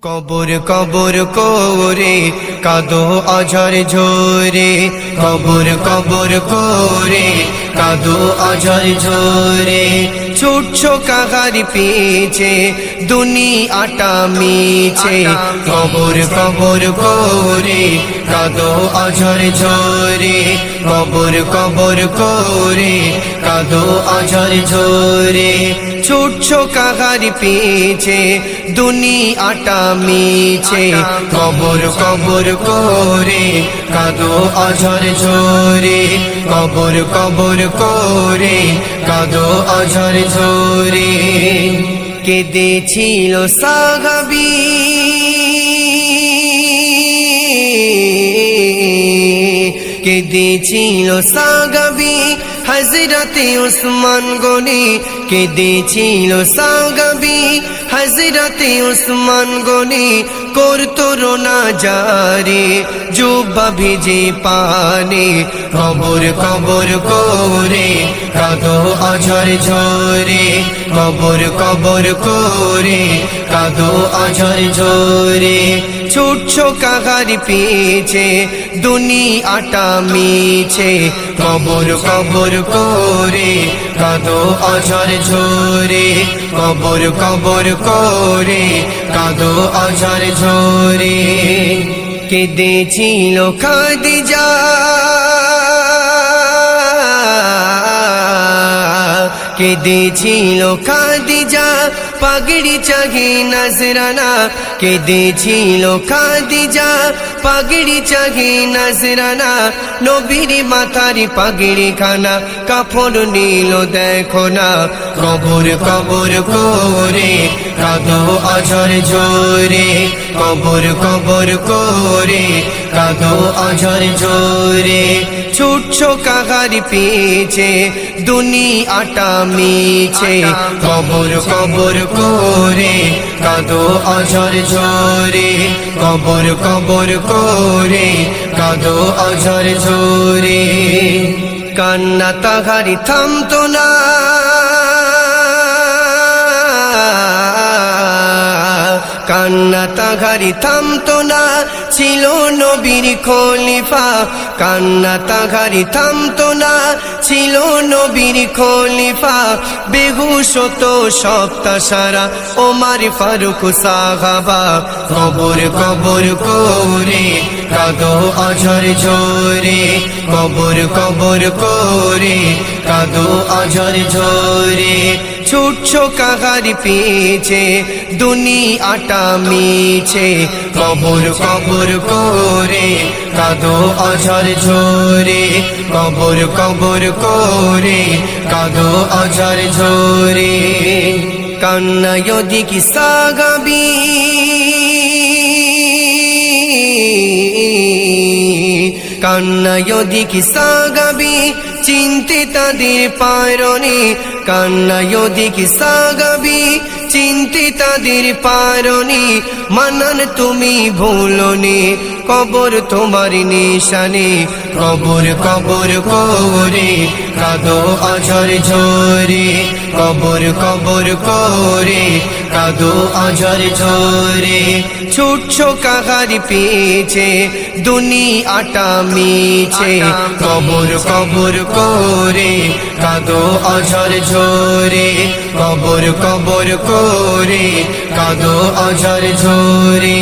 কবর কবর করে কাঁদো অঝর ঝরে, কবর কবর করে কাঁদো অঝর ঝরে। ছুটছো কাহার পিছে দুনিয়াটা মিছে, কবর কবর করে কাঁদো অঝর ঝরে, কবর কবর করে কাঁদো অঝর ঝরে। ছুটছো কাহার পিছে দুনিয়াটা মিছে, কবর কবর করে কাঁদো অঝর ঝরে, কবর কবর করে কাঁদো অঝর ঝরে। কেঁদেছিল সাহাবী কেঁদেছিল সাহাবী হযরতে উসমান গনি, কেঁদেছিল সাহাবী হযরতে উসমান গনি। করতো রোনা জারি জুব্বা ভিজে পানি, কবর কবর করে কাঁদো অঝর ঝরে, কবর কবর করে কাঁদো অঝর ঝরে। ছুটছো কাহার পিছে দুনিয়াটা মিছে, কবর কবর করে কাঁদো অঝর ঝরে, কবর কবর করে কাঁদো অঝর ঝরে। কেঁদেছিল খাদিজা কেঁদেছিল খাদিজা পাগড়ি চাহি নজরানা, কেঁদেছিল খাদিজা পাগড়ি চাহি নজরানা। নবীর মাথার পাগড়ি খানা কাফন নীল দেখো না, কবর কবর করে কাঁদো অঝর ঝরে, কবর কবর করে কাঁদো অঝর ঝরে। ছুটছো কাহার পিছে দুনিয়াটা মিছে, কবর কবর করে কাঁদো অঝর ঝরে, কবর কবর করে কাঁদো অঝর ঝরে। কান্না তাহারি থামতো না, কান্না তাহারি থামতো না, ছিল নবীর খলিফা। কান্না তাহারি থামতো না, ছিল নবীর খলিফা। বেহুশ তো সপ্তাহ সারা ওমর ফারুক সাহাবা, কবর কবর করে কাঁদো অঝর ঝরে, কবর কবর করে কাঁদো অঝর ঝরে। ছুটছো কাহার পিছে দুনিয়াটা মিছে, কবর কবর করে কাঁদো অঝর ঝরে, কবর কবর করে কাঁদো অঝর ঝরে। কান্না ইদিকি সাহাবী কান্না ইদিকি সাহাবী চিনতে তাদের পারনি, কান্না ইদিকি সাহাবী চিনতে তাদের পারনি। মানান তুমি ভুলনি কবর তোমার নিশানে, কবর কবর করে কাঁদো অঝর ঝরে, কবর কবর করে কাঁদো অঝর ঝরে। ছুটছো কাহার পিছে দুনিয়াটা মিছে, কবর কবর করে কাঁদো অঝর ঝরে, কবর কবর করে কাঁদো অঝর ঝরে।